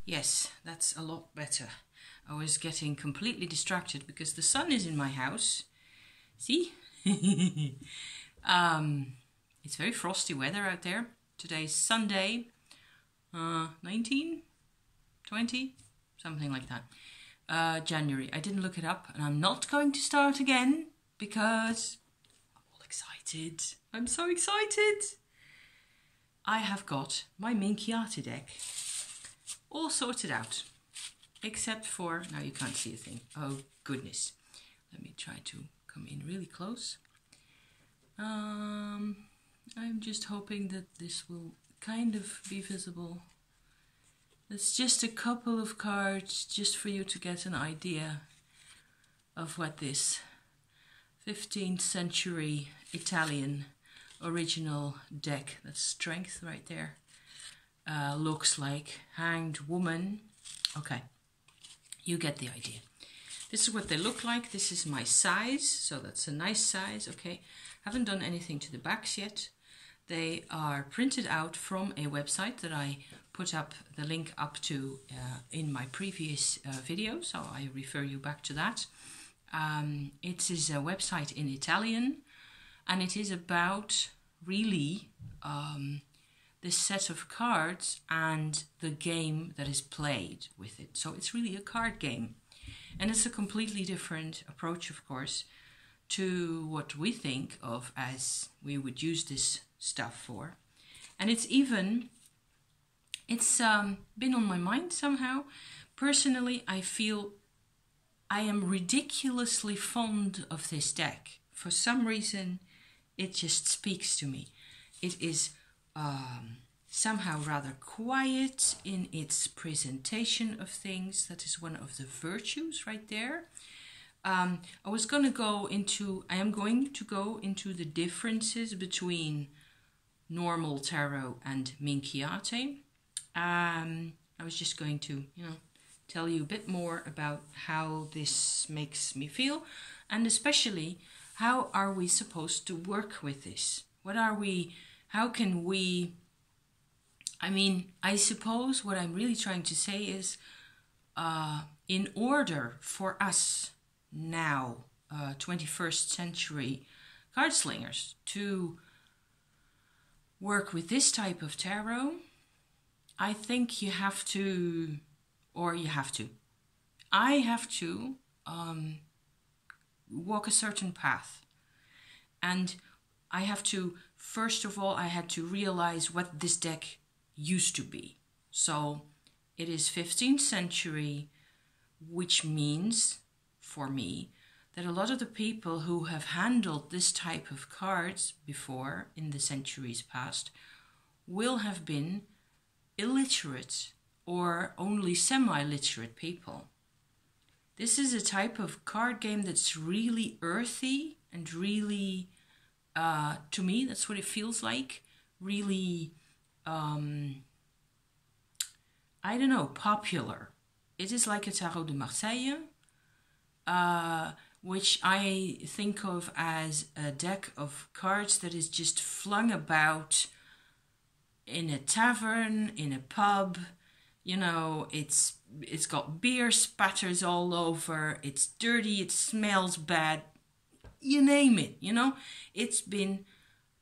Yes, that's a lot better. I was getting completely distracted because the sun is in my house. See? It's very frosty weather out there. Today's Sunday, 19, 20, something like that. January. I didn't look it up and I'm not going to start again because I'm all excited. I'm so excited. I have got my Minchiate deck all sorted out. Except for, now you can't see a thing. Oh goodness. Let me try to come in really close. I'm just hoping that this will kind of be visible. It's just a couple of cards just for you to get an idea of what this 15th century Italian original deck, that's strength right there, looks like. Hanged Woman. Okay, you get the idea. This is what they look like. This is my size, so that's a nice size. Okay, haven't done anything to the backs yet. They are printed out from a website that I put up the link up to in my previous video, so I refer you back to that. It is a website in Italian, and it is about really this set of cards and the game that is played with it. So it's really a card game, and it's a completely different approach, of course, to what we think of as we would use this stuff for. And it's been on my mind somehow. Personally, I feel I am ridiculously fond of this deck. For some reason, it just speaks to me. It is somehow rather quiet in its presentation of things. That is one of the virtues right there. I am going to go into the differences between normal tarot and Minchiate. I was just going to, tell you a bit more about how this makes me feel, and especially how are we supposed to work with this? How can we, I suppose what I'm really trying to say is, in order for us now, 21st century card slingers, to work with this type of tarot, I think I have to walk a certain path. And I have to, first of all, I had to realize what this deck used to be. So it is 15th century, which means, for me, that a lot of the people who have handled this type of cards before in the centuries past will have been illiterate or only semi-literate people. This is a type of card game that's really earthy and really, to me, that's what it feels like, really, popular. It is like a Tarot de Marseille, which I think of as a deck of cards that is just flung about in a tavern, in a pub. It's got beer spatters all over, it's dirty, it smells bad, you name it, It's been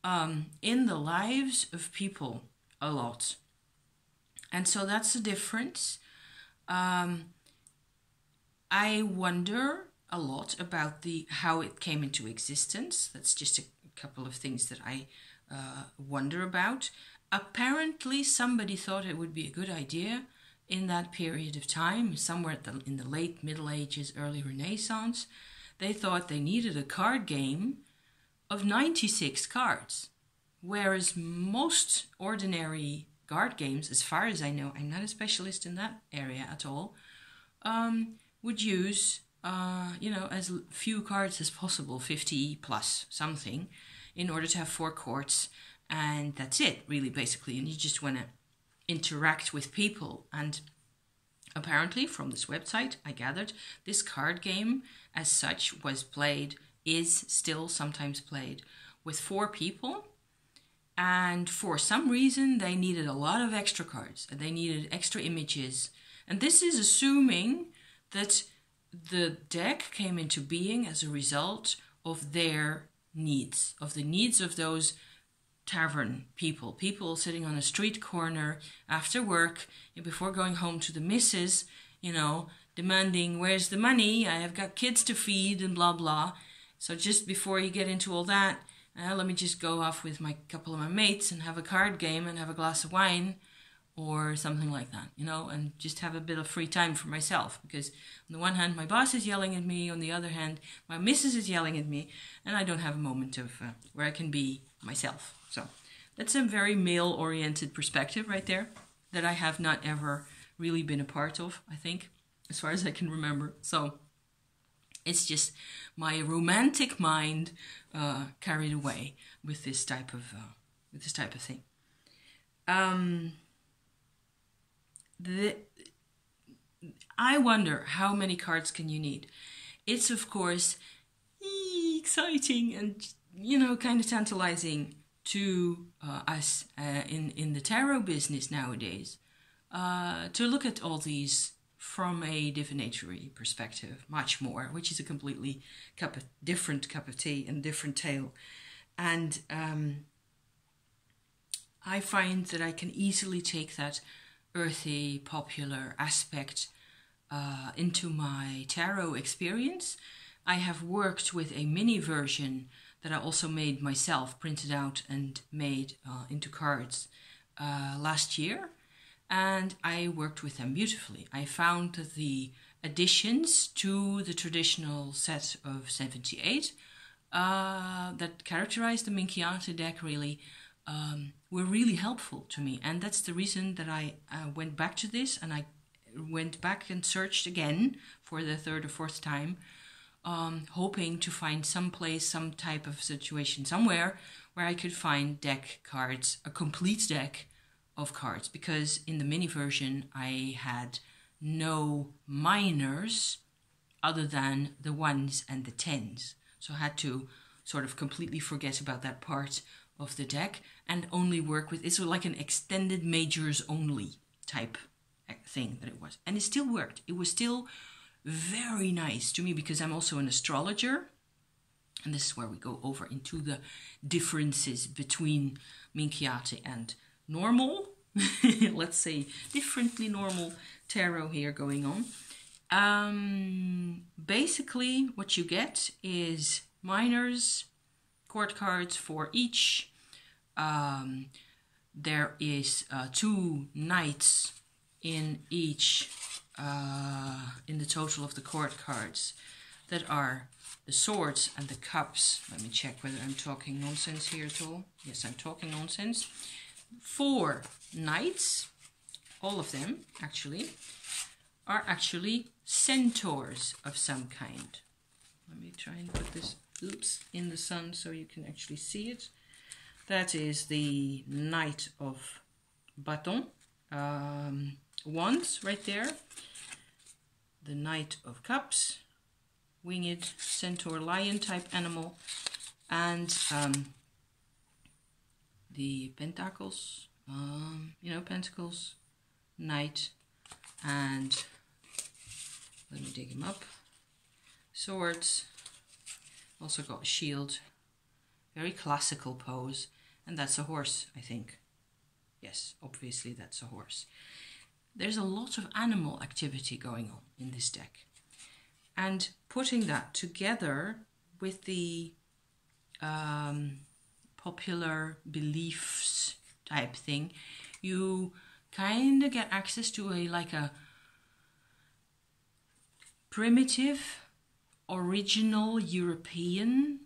in the lives of people a lot. And so that's the difference. I wonder a lot about how it came into existence. That's just a couple of things that I wonder about. Apparently, somebody thought it would be a good idea in that period of time, somewhere in the late Middle Ages, early Renaissance. They thought they needed a card game of 96 cards, whereas most ordinary card games, as far as I know, I'm not a specialist in that area at all, would use, as few cards as possible, 50 plus something, in order to have 4 courts. And that's it, really, basically. And you just want to interact with people. And apparently, from this website, I gathered this card game, as such, is still sometimes played with 4 people. And for some reason, they needed a lot of extra cards. They needed extra images And this is assuming that the deck came into being as a result of their needs, of the needs of those tavern people sitting on a street corner after work before going home to the missus, you know, demanding, where's the money? I have got kids to feed and blah blah. So just before you get into all that, let me just go off with my couple of my mates and have a card game and have a glass of wine or something like that, you know, and just have a bit of free time for myself, because on the one hand my boss is yelling at me, on the other hand my missus is yelling at me, and I don't have a moment of where I can be myself. So that's a very male-oriented perspective right there that I have not ever really been a part of, I think, as far as I can remember. So it's just my romantic mind carried away with this type of thing. I wonder how many cards can you need. It's of course exciting and, you know, kind of tantalizing to us in the tarot business nowadays to look at all these from a divinatory perspective, much more, which is a completely different cup of tea and different tale. And I find that I can easily take that earthy, popular aspect into my tarot experience. I have worked with a mini version that I also made myself, printed out and made into cards last year. And I worked with them beautifully. I found that the additions to the traditional set of 78 that characterized the Minchiate deck really were really helpful to me. And that's the reason that I went back to this, and I went back and searched again for the third or fourth time, hoping to find someplace, some type of situation somewhere where I could find deck cards, a complete deck of cards, because in the mini version I had no minors other than the ones and the tens. So I had to sort of completely forget about that part of the deck and only work with, it's like an extended majors only type thing that it was. And it still worked. It was still very nice to me because I'm also an astrologer. And this is where we go over into the differences between Minchiate and normal, let's say differently normal tarot here going on. Basically what you get is minors, court cards for each. There is 2 knights in each, in the total of the court cards, that are the swords and the cups. Let me check whether I'm talking nonsense here at all. Yes, I'm talking nonsense. 4 knights, all of them actually, are actually centaurs of some kind. Let me try and put this in the sun so you can actually see it. That is the Knight of Bâton, wands right there. The Knight of Cups, winged centaur lion type animal, and the pentacles, pentacles, knight, and let me dig him up. Swords, also got a shield, very classical pose, and that's a horse, I think. Yes, obviously that's a horse. There's a lot of animal activity going on in this deck. And putting that together with the popular beliefs type thing, you kind of get access to a primitive, original European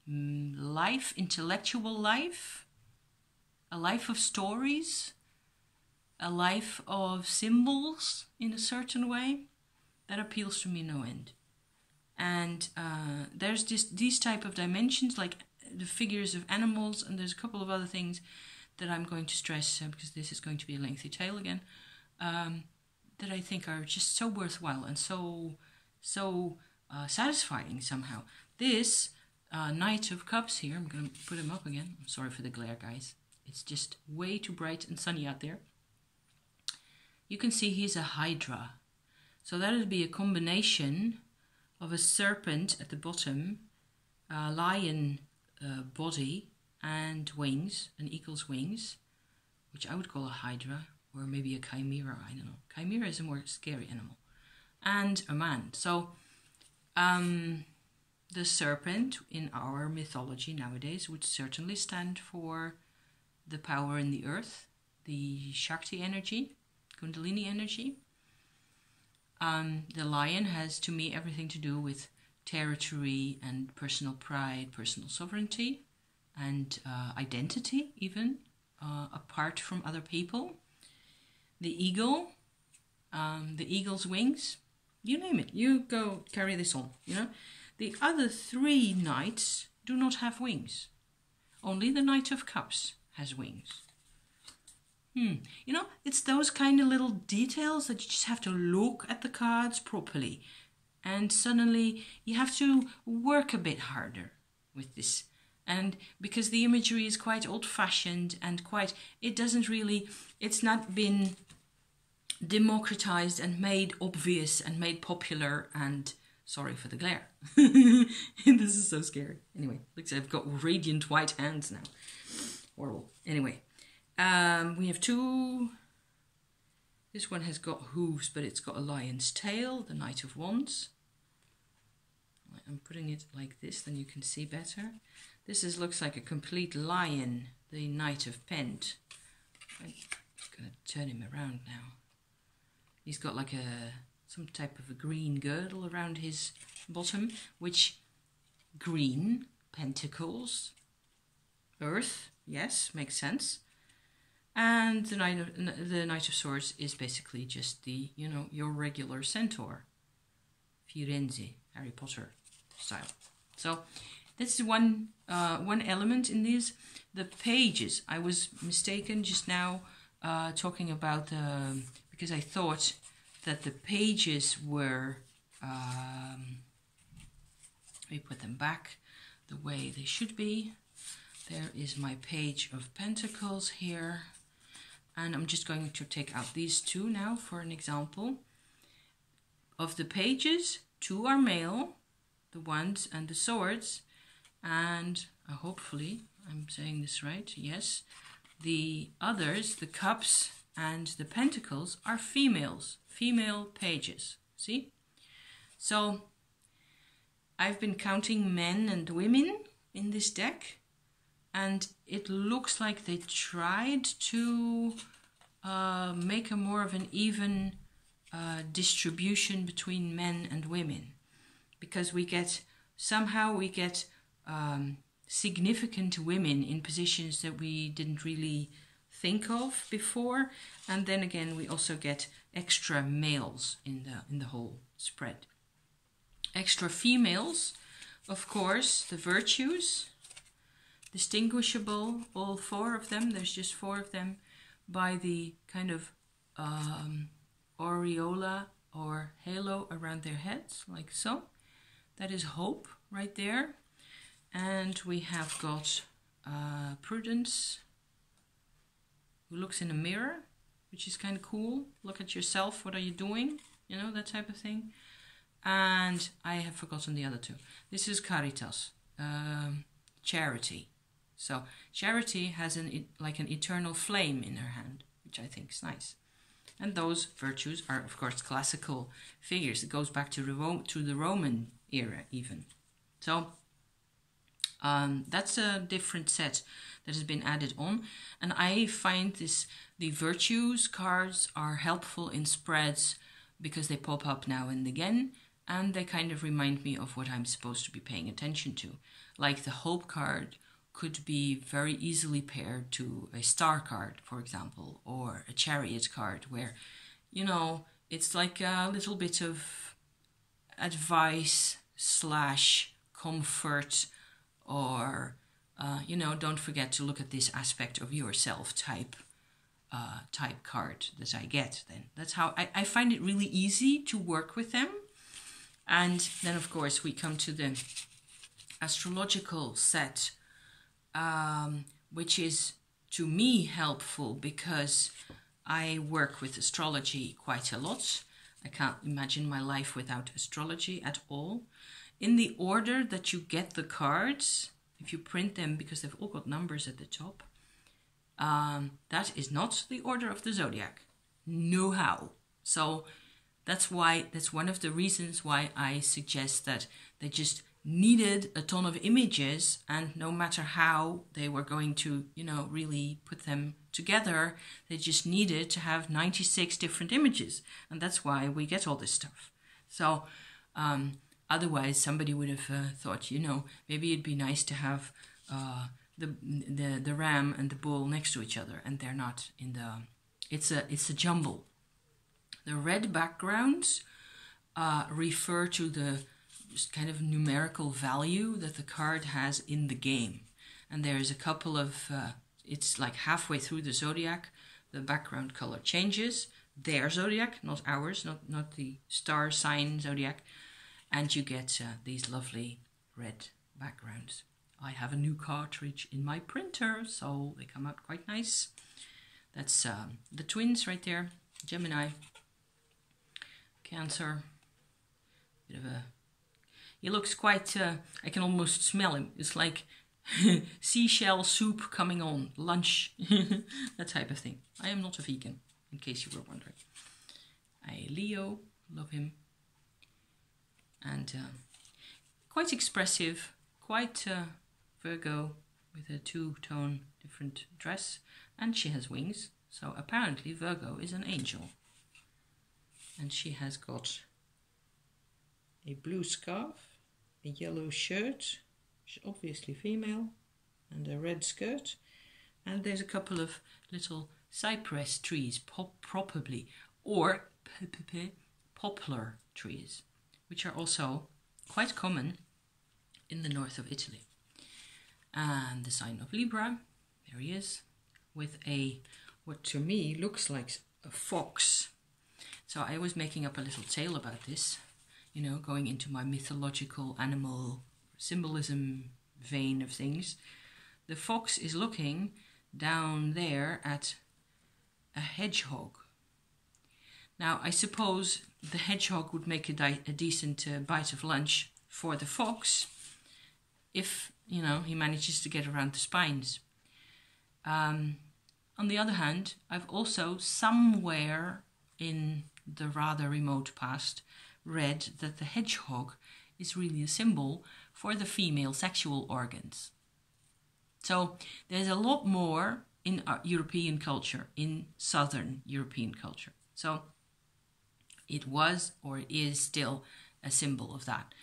life, intellectual life, a life of stories, a life of symbols in a certain way that appeals to me no end. And there's these type of dimensions, like the figures of animals, and there's a couple of other things that I'm going to stress because this is going to be a lengthy tale again, that I think are just so worthwhile and so satisfying somehow. This Knight of Cups here, I'm going to put him up again. I'm sorry for the glare, guys. It's just way too bright and sunny out there. You can see he's a hydra. So that would be a combination of a serpent at the bottom, a lion body and wings, an eagle's wings, which I would call a hydra, or maybe a chimera, I don't know. Chimera is a more scary animal. And a man. So the serpent in our mythology nowadays would certainly stand for the power in the earth, the Shakti energy, Kundalini energy. The lion has, to me, everything to do with territory and personal pride, personal sovereignty, and identity, even, apart from other people. The eagle, the eagle's wings, you name it, you go carry this on, you know. The other three knights do not have wings. Only the Knight of Cups has wings. You know, it's those kind of little details that you just have to look at the cards properly. And suddenly you have to work a bit harder with this. And because the imagery is quite old-fashioned and quite, it's not been democratized and made obvious and made popular, and sorry for the glare. This is so scary. Anyway, looks like I've got radiant white hands now. Horrible. Anyway. We have two. This one has got hooves, but it's got a lion's tail, the Knight of Wands. I'm putting it like this, then you can see better. This looks like a complete lion, the Knight of Pent. I'm going to turn him around now. He's got like some type of a green girdle around his bottom, which green, pentacles, earth, yes, makes sense. And the Knight of Swords is basically just the, you know, your regular centaur. Firenze, Harry Potter style. So that's one element in these. The pages, I was mistaken just now talking about because I thought that the pages were, let me put them back the way they should be. There is my Page of Pentacles here. And I'm just going to take out these two now for an example. Of the pages, two are male, the Wands and the Swords. And hopefully, I'm saying this right, yes. The others, the Cups and the Pentacles, are females, female pages. See? So, I've been counting men and women in this deck. And it looks like they tried to make a more of an even distribution between men and women. Because somehow we get significant women in positions that we didn't really think of before. And then again, we also get extra males in the whole spread. Extra females, of course, the virtues. Distinguishable, all four of them, there's just four of them, by the kind of aureola or halo around their heads, like so. That is hope right there. And we have got Prudence, who looks in a mirror, which is kind of cool. Look at yourself, what are you doing? You know, that type of thing. And I have forgotten the other two. This is Caritas, charity. So Charity has like an eternal flame in her hand, which I think is nice. And those virtues are, of course, classical figures. It goes back to the Roman era even. So that's a different set that has been added on. And I find the virtues cards are helpful in spreads because they pop up now and again. And they kind of remind me of what I'm supposed to be paying attention to. Like the Hope card could be very easily paired to a Star card, for example, or a Chariot card, where, you know, it's like a little bit of advice / comfort, or, you know, don't forget to look at this aspect of yourself type card that I get then. That's how I find it really easy to work with them. And then, of course, we come to the astrological set, which is to me helpful because I work with astrology quite a lot. I can't imagine my life without astrology at all. In the order that you get the cards, if you print them, because they've all got numbers at the top, that is not the order of the zodiac. No how. So that's one of the reasons why I suggest that they just needed a ton of images, and no matter how they were going to, really put them together, they just needed to have 96 different images, and that's why we get all this stuff. So otherwise somebody would have thought, maybe it'd be nice to have the ram and the bull next to each other, and they're not in the. It's a jumble. The red backgrounds refer to the kind of numerical value that the card has in the game. And there's a couple of, it's like halfway through the zodiac, the background color changes. Their zodiac, not ours, not the star sign zodiac. And you get these lovely red backgrounds. I have a new cartridge in my printer, so they come out quite nice. That's the twins right there, Gemini, Cancer, bit of a. He looks quite. I can almost smell him. It's like seashell soup coming on lunch, that type of thing. I am not a vegan, in case you were wondering. Leo, love him, and quite expressive, quite Virgo with a two-tone different dress, and she has wings. So apparently Virgo is an angel. And she has got a blue scarf, a yellow shirt, she's obviously female, and a red skirt. And there's a couple of little cypress trees, probably, or poplar trees, which are also quite common in the north of Italy. And the sign of Libra, there he is, with what to me looks like a fox. So I was making up a little tale about this, going into my mythological animal symbolism vein of things. The fox is looking down there at a hedgehog. Now, I suppose the hedgehog would make a decent bite of lunch for the fox if, he manages to get around the spines. On the other hand, I've also somewhere in the rather remote past read that the hedgehog is really a symbol for the female sexual organs. So there's a lot more in our European culture, in Southern European culture. So it was, or it is still, a symbol of that.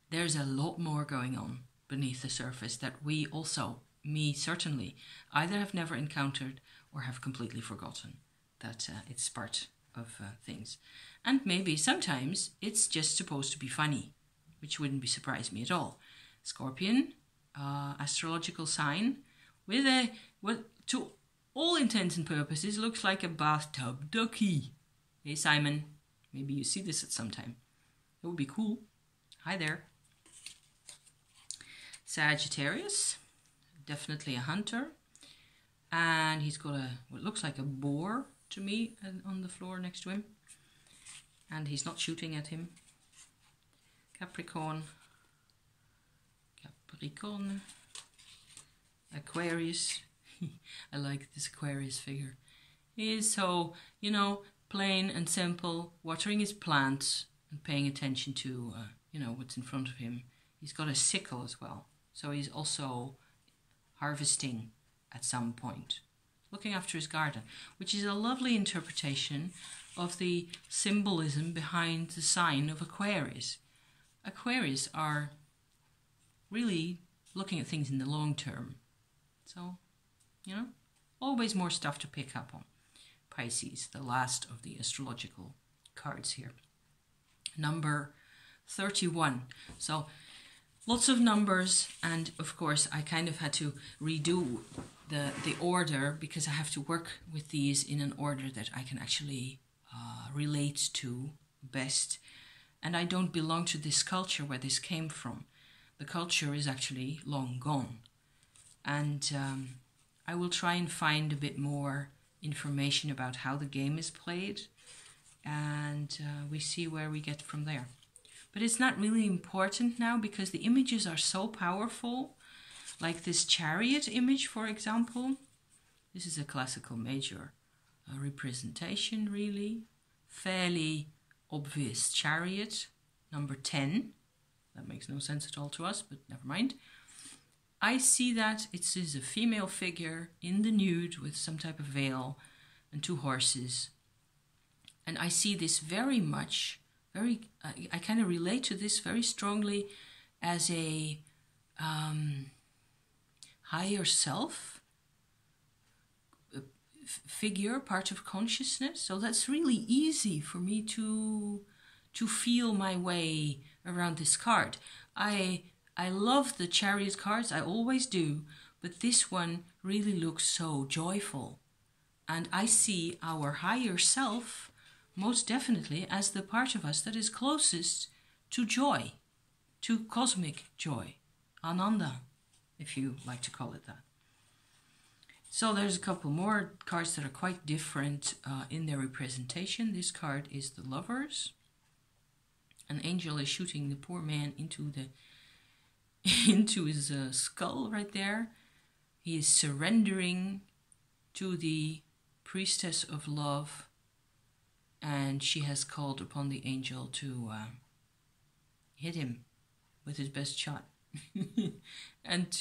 There's a lot more going on beneath the surface that we also, me certainly, either have never encountered or have completely forgotten that it's part of things. And maybe sometimes it's just supposed to be funny, which wouldn't surprise me at all. Scorpion, astrological sign, with what to all intents and purposes looks like a bathtub ducky. Hey Simon, maybe you see this at some time. That would be cool. Hi there. Sagittarius, definitely a hunter. And he's got what looks like a boar to me on the floor next to him. And he's not shooting at him. Capricorn. Aquarius. I like this Aquarius figure. He is so, plain and simple, watering his plants and paying attention to, what's in front of him. He's got a sickle as well. So he's also harvesting at some point, looking after his garden, which is a lovely interpretation of the symbolism behind the sign of Aquarius. Aquarius are really looking at things in the long term. So, always more stuff to pick up on. Pisces, the last of the astrological cards here. Number 31. So, lots of numbers, and of course I kind of had to redo the order because I have to work with these in an order that I can actually relate to best. And I don't belong to this culture where this came from. The culture is actually long gone. And I will try and find a bit more information about how the game is played, and we see where we get from there. But it's not really important now because the images are so powerful, like this chariot image, for example. This is a classical major representation, really. Fairly obvious chariot, number 10. That makes no sense at all to us, but never mind. I see that it is a female figure in the nude with some type of veil and 2 horses. And I see this very much, I kind of relate to this very strongly as a higher self figure, part of consciousness. So that's really easy for me to feel my way around this card. I love the chariot cards, I always do, but this one really looks so joyful. And I see our higher self most definitely as the part of us that is closest to joy, to cosmic joy, Ananda, if you like to call it that. So there's a couple more cards that are quite different in their representation. This card is the Lovers. An angel is shooting the poor man into his skull right there. He is surrendering to the priestess of love, and she has called upon the angel to hit him with his best shot. And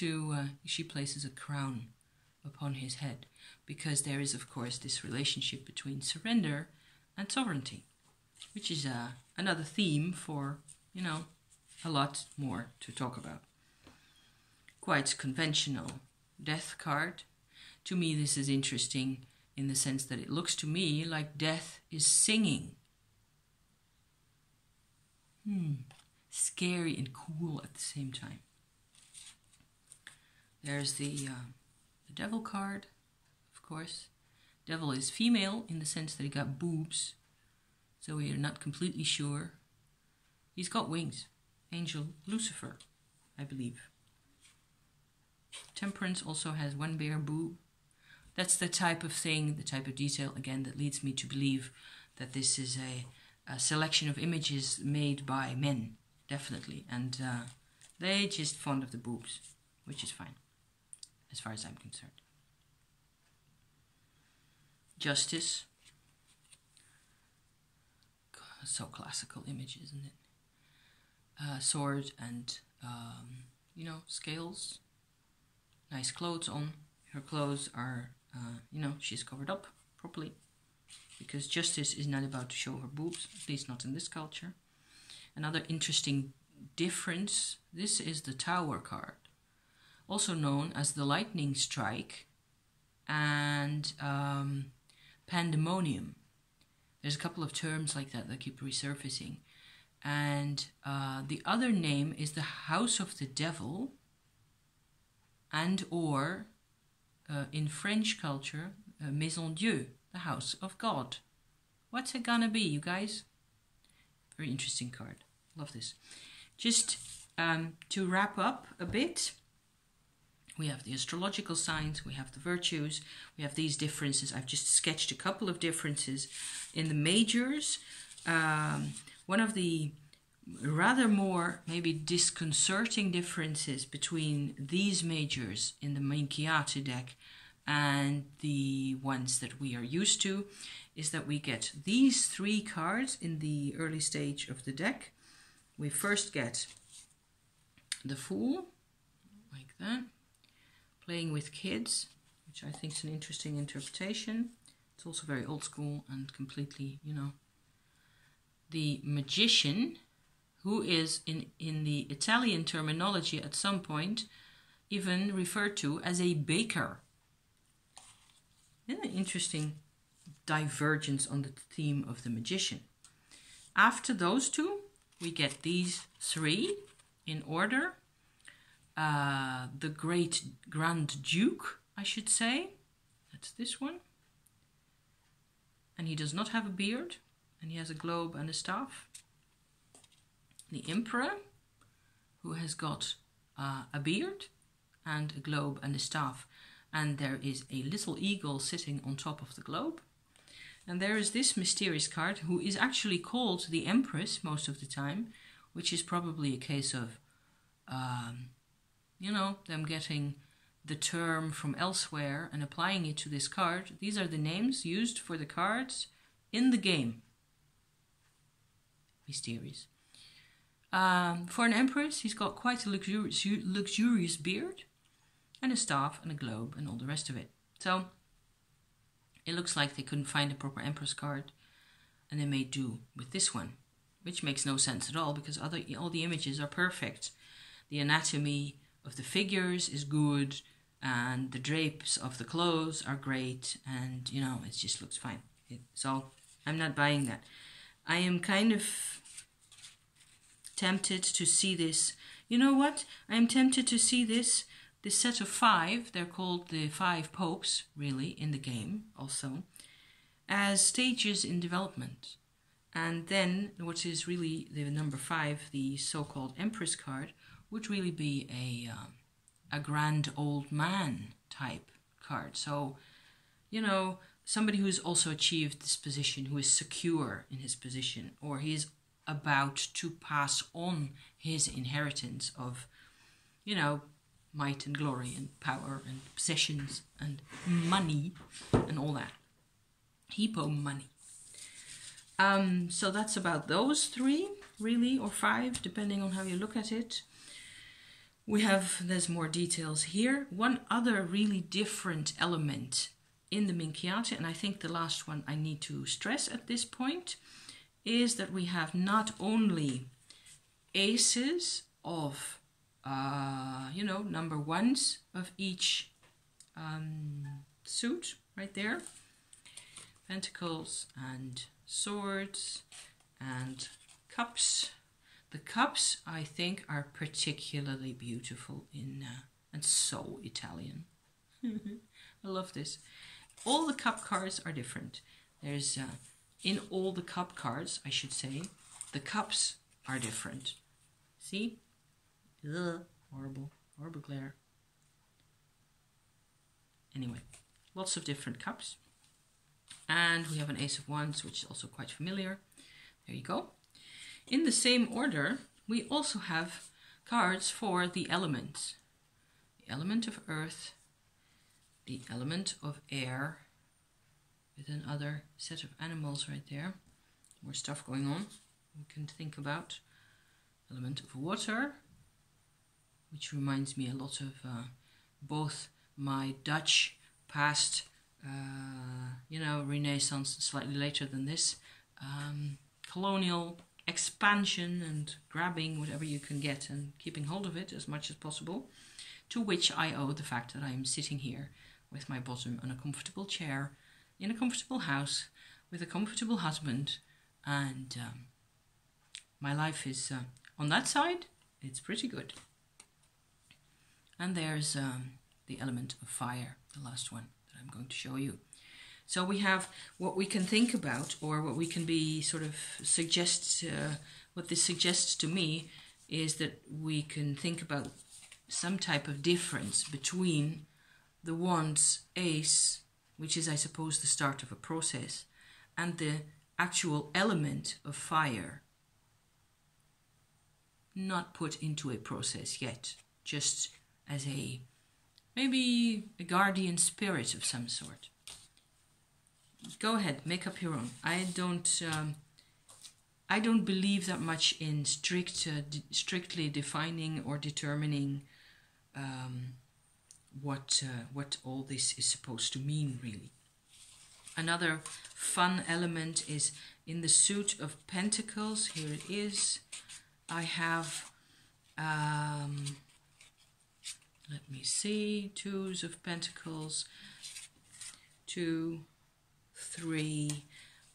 she places a crown upon his head, because there is, of course, this relationship between surrender and sovereignty, which is another theme for, a lot more to talk about. Quite conventional death card. To me, this is interesting in the sense that it looks to me like death is singing. Scary and cool at the same time. There's the devil card, of course. Devil is female in the sense that he got boobs, so we are not completely sure. He's got wings. Angel Lucifer, I believe. Temperance also has 1 bare boob. That's the type of thing, the type of detail, again, that leads me to believe that this is a selection of images made by men, definitely. And they just fond of the boobs, which is fine, as far as I'm concerned. Justice. God, so classical image, isn't it? Sword and, scales. Nice clothes on. Her clothes are, she's covered up properly. Because justice is not about to show her boobs, at least not in this culture. Another interesting difference, this is the Tower card, also known as the Lightning Strike and Pandemonium. There's a couple of terms like that keep resurfacing. And the other name is the House of the Devil, and or in French culture, Maison Dieu, the House of God. What's it gonna be, you guys? Very interesting card. Love this. Just to wrap up a bit, we have the astrological signs, we have the virtues, we have these differences. I've just sketched a couple of differences in the majors. One of the rather more maybe disconcerting differences between these majors in the Minchiate deck and the ones that we are used to is that we get these 3 cards in the early stage of the deck. We first get the Fool, like that, playing with kids, which I think is an interesting interpretation. It's also very old school and completely, The Magician, who is in the Italian terminology at some point even referred to as a baker. Isn't it interesting divergence on the theme of the Magician? After those 2, we get these 3 in order. The Great Grand Duke, I should say. That's this one. And he does not have a beard, and he has a globe and a staff. The Emperor, who has got a beard and a globe and a staff. and there is a little eagle sitting on top of the globe. And there is this mysterious card, who is actually called the Empress most of the time, which is probably a case of, you know, them getting the term from elsewhere and applying it to this card. These are the names used for the cards in the game. Mysterious. For an Empress, he's got quite a luxurious beard and a staff and a globe and all the rest of it. So it looks like they couldn't find a proper Empress card, and they made do with this one, which makes no sense at all, because all the images are perfect. The anatomy of the figures is good, and the drapes of the clothes are great, and you know, it just looks fine. So I'm not buying that. I am kind of tempted to see this. You know what? I'm tempted to see this set of 5, they're called the 5 popes, really, in the game also, as stages in development. And then what is really the number 5, the so-called Empress card, would really be a grand old man type card. So, you know, somebody who's also achieved this position, who is secure in his position, or he is about to pass on his inheritance of, you know, might and glory and power and possessions and money and all that. Hippo money. So that's about those 3, really, or 5, depending on how you look at it. There's more details here. One other really different element in the Minchiate, and I think the last one I need to stress at this point, is that we have not only aces of you know, number 1s of each suit right there. Pentacles and swords and cups. The cups, I think, are particularly beautiful and so Italian. I love this. All the cup cards are different. There's, in all the cup cards, I should say, the cups are different. See? Ugh, horrible glare. Anyway, lots of different cups. And we have an Ace of Wands, which is also quite familiar. There you go. In the same order, we also have cards for the elements. The element of earth, the element of air, with another set of animals right there. More stuff going on we can think about. Element of water, which reminds me a lot of both my Dutch past, you know, Renaissance, slightly later than this, colonial expansion and grabbing whatever you can get and keeping hold of it as much as possible, to which I owe the fact that I am sitting here with my bottom on a comfortable chair in a comfortable house with a comfortable husband, and my life is on that side, it's pretty good. And there's the element of fire, the last one that I'm going to show you. So we have what we can think about, or what we can be sort of what this suggests to me is that we can think about some type of difference between the Wands Ace, which is, I suppose, the start of a process, and the actual element of fire, not put into a process yet, just as maybe a guardian spirit of some sort. Go ahead, make up your own. I don't believe that much in strictly defining or determining what all this is supposed to mean, really. Another fun element is in the suit of Pentacles. Here it is. I have, let me see, 2s of Pentacles, 2, 3.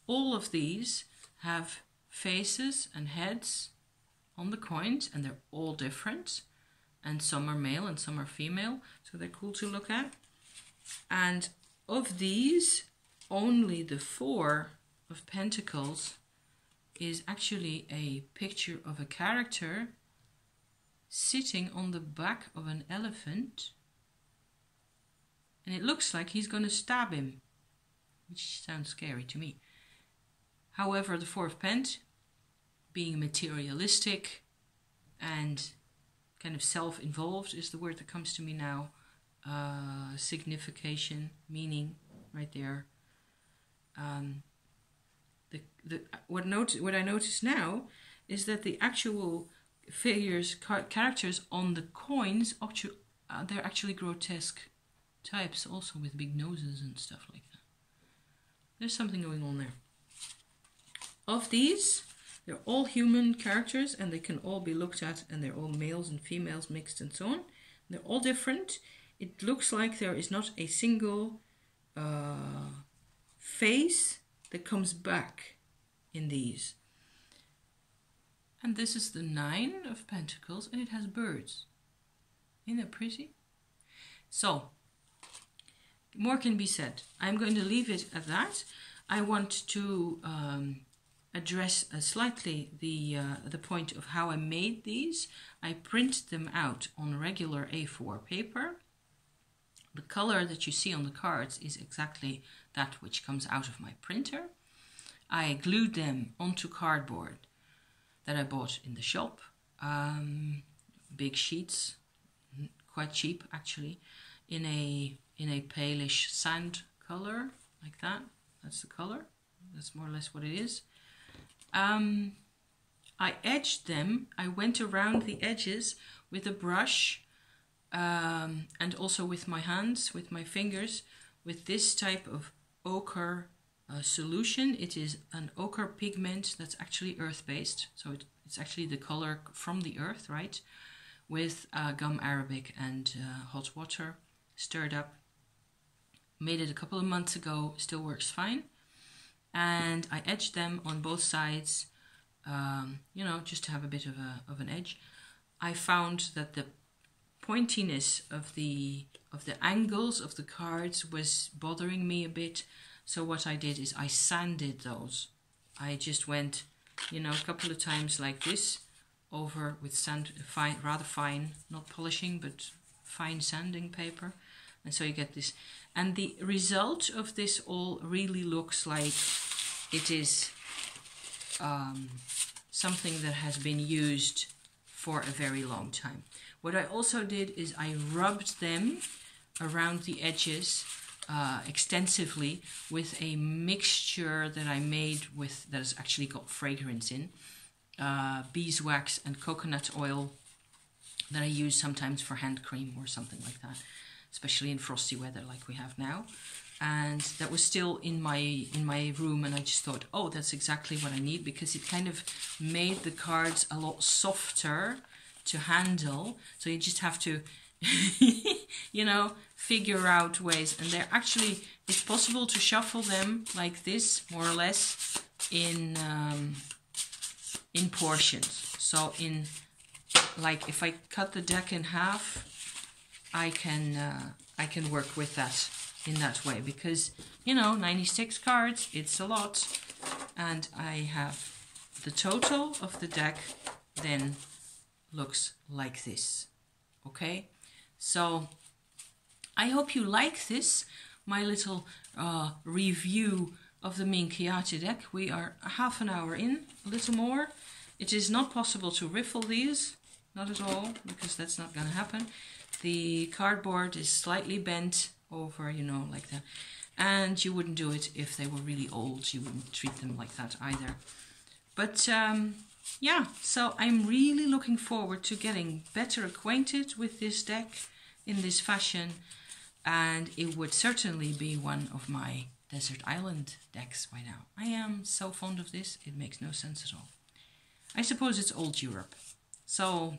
All of these have faces and heads on the coins, and they're all different. And some are male and some are female, so they're cool to look at. And of these, only the 4 of Pentacles is actually a picture of a character sitting on the back of an elephant And it looks like he's going to stab him, which sounds scary to me. However, the Four of Pentacles, being materialistic and kind of self-involved is the word that comes to me now. Signification, meaning, right there. What I notice now is that the actual figures, characters on the coins, they're actually grotesque types, also with big noses and stuff like that. There's something going on there. Of these, they're all human characters and they can all be looked at, and they're all males and females mixed and so on. They're all different. It looks like there is not a single face that comes back in these. And this is the Nine of Pentacles, and it has birds. Isn't that pretty? So, more can be said. I'm going to leave it at that. I want to address slightly the point of how I made these. I print them out on regular A4 paper. The color that you see on the cards is exactly that which comes out of my printer. I glued them onto cardboard that I bought in the shop. Big sheets, quite cheap actually, in a palish sand color, like that. That's the color. That's more or less what it is. I edged them. I went around the edges with a brush and also with my hands, with my fingers, with this type of ochre solution. It is an ochre pigment that's actually earth-based, so it's actually the color from the earth, right? With gum arabic and hot water stirred up. Made it a couple of months ago, still works fine. And I edged them on both sides, you know, just to have a bit of an edge. I found that the pointiness of the angles of the cards was bothering me a bit. So what I did is I sanded those. I just went, you know, a couple of times like this over with sand, fine, rather fine, not polishing, but fine sanding paper. And so you get this. And the result of this all really looks like it is something that has been used for a very long time. What I also did is I rubbed them around the edges extensively with a mixture that I made with, that has actually got fragrance in, beeswax and coconut oil that I use sometimes for hand cream or something like that, especially in frosty weather like we have now. And that was still in my room, and I just thought, oh, that's exactly what I need, because it kind of made the cards a lot softer to handle. So you just have to, you know, figure out ways. And they're actually, it's possible to shuffle them like this, more or less, in portions. So in, like, if I cut the deck in half, I can work with that in that way, because, you know, 96 cards, it's a lot, and I have the total of the deck then looks like this. Okay, so I hope you like this, my little review of the Minchiate deck. We are half an hour in, a little more. It is not possible to riffle these, not at all, because that's not going to happen. The cardboard is slightly bent over, you know, like that. And you wouldn't do it if they were really old. You wouldn't treat them like that either. But yeah, so I'm really looking forward to getting better acquainted with this deck in this fashion. And it would certainly be one of my desert island decks by now. I am so fond of this, it makes no sense at all. I suppose it's old Europe, so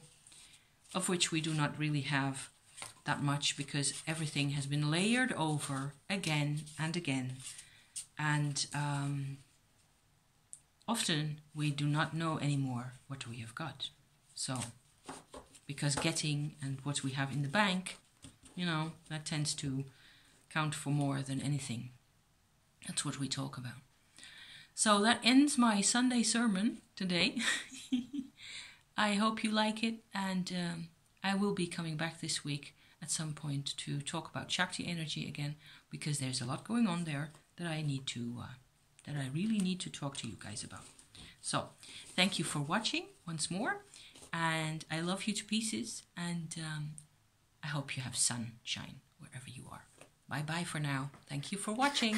of which we do not really have that much, because everything has been layered over again and again, and often we do not know anymore what we have got. So because getting and what we have in the bank, you know, that tends to count for more than anything. That's what we talk about. So that ends my Sunday sermon today. I hope you like it, and I will be coming back this week at some point to talk about Shakti energy again, because there's a lot going on there that I need to, that I really need to talk to you guys about. So, thank you for watching once more, and I love you to pieces, and I hope you have sunshine wherever you are. Bye bye for now. Thank you for watching.